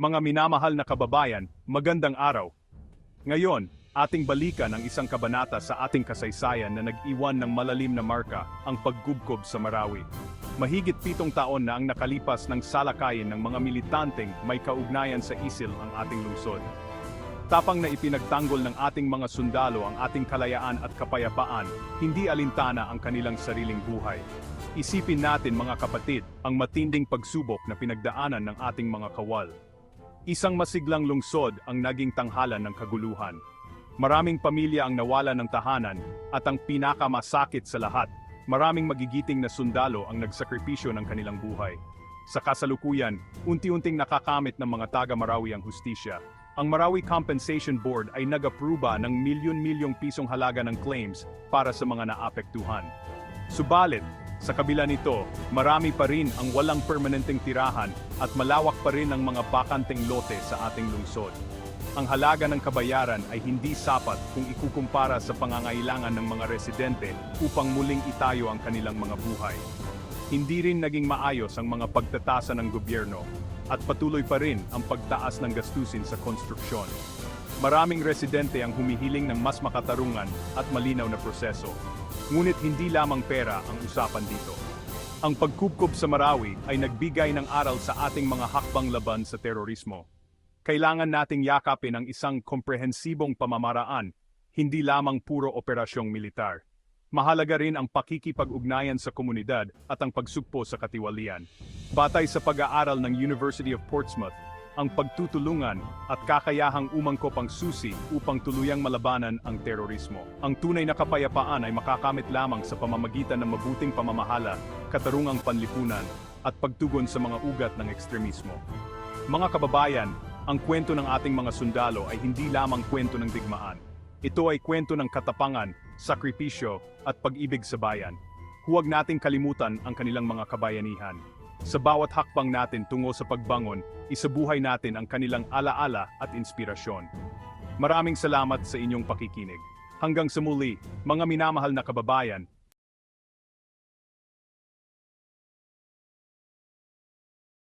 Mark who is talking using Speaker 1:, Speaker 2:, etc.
Speaker 1: Mga minamahal na kababayan, magandang araw. Ngayon, ating balikan ang isang kabanata sa ating kasaysayan na nag-iwan ng malalim na marka, ang paggubkob sa Marawi. Mahigit 7 taon na ang nakalipas ng salakayin ng mga militanteng may kaugnayan sa ISIL ang ating lungsod. Tapang na ipinagtanggol ng ating mga sundalo ang ating kalayaan at kapayapaan, hindi alintana ang kanilang sariling buhay. Isipin natin mga kapatid, ang matinding pagsubok na pinagdaanan ng ating mga kawal. Isang masiglang lungsod ang naging tanghalan ng kaguluhan. Maraming pamilya ang nawala ng tahanan, at ang pinakamasakit sa lahat, maraming magigiting na sundalo ang nagsakripisyo ng kanilang buhay. Sa kasalukuyan, unti-unting nakakamit ng mga taga-Marawi ang hustisya. Ang Marawi Compensation Board ay nag-apruba ng milyon-milyong pisong halaga ng claims para sa mga naapektuhan. Subalit, sa kabila nito, marami pa rin ang walang permanenteng tirahan at malawak pa rin ang mga bakanteng lote sa ating lungsod. Ang halaga ng kabayaran ay hindi sapat kung ikukumpara sa pangangailangan ng mga residente upang muling itayo ang kanilang mga buhay. Hindi rin naging maayos ang mga pagtatasa ng gobyerno at patuloy pa rin ang pagtaas ng gastusin sa konstruksyon. Maraming residente ang humihiling ng mas makatarungan at malinaw na proseso. Ngunit hindi lamang pera ang usapan dito. Ang pagkupkob sa Marawi ay nagbigay ng aral sa ating mga hakbang laban sa terorismo. Kailangan nating yakapin ang isang komprehensibong pamamaraan, hindi lamang puro operasyong militar. Mahalaga rin ang pakikipag-ugnayan sa komunidad at ang pagsugpo sa katiwalian. Batay sa pag-aaral ng University of Portsmouth, ang pagtutulungan at kakayahang umangkop ang susi upang tuluyang malabanan ang terorismo. Ang tunay na kapayapaan ay makakamit lamang sa pamamagitan ng mabuting pamamahala, katarungang panlipunan, at pagtugon sa mga ugat ng ekstremismo. Mga kababayan, ang kwento ng ating mga sundalo ay hindi lamang kwento ng digmaan. Ito ay kwento ng katapangan, sakripisyo, at pag-ibig sa bayan. Huwag nating kalimutan ang kanilang mga kabayanihan. Sa bawat hakbang natin tungo sa pagbangon, isabuhay natin ang kanilang alaala at inspirasyon. Maraming salamat sa inyong pakikinig. Hanggang sa muli, mga minamahal na kababayan,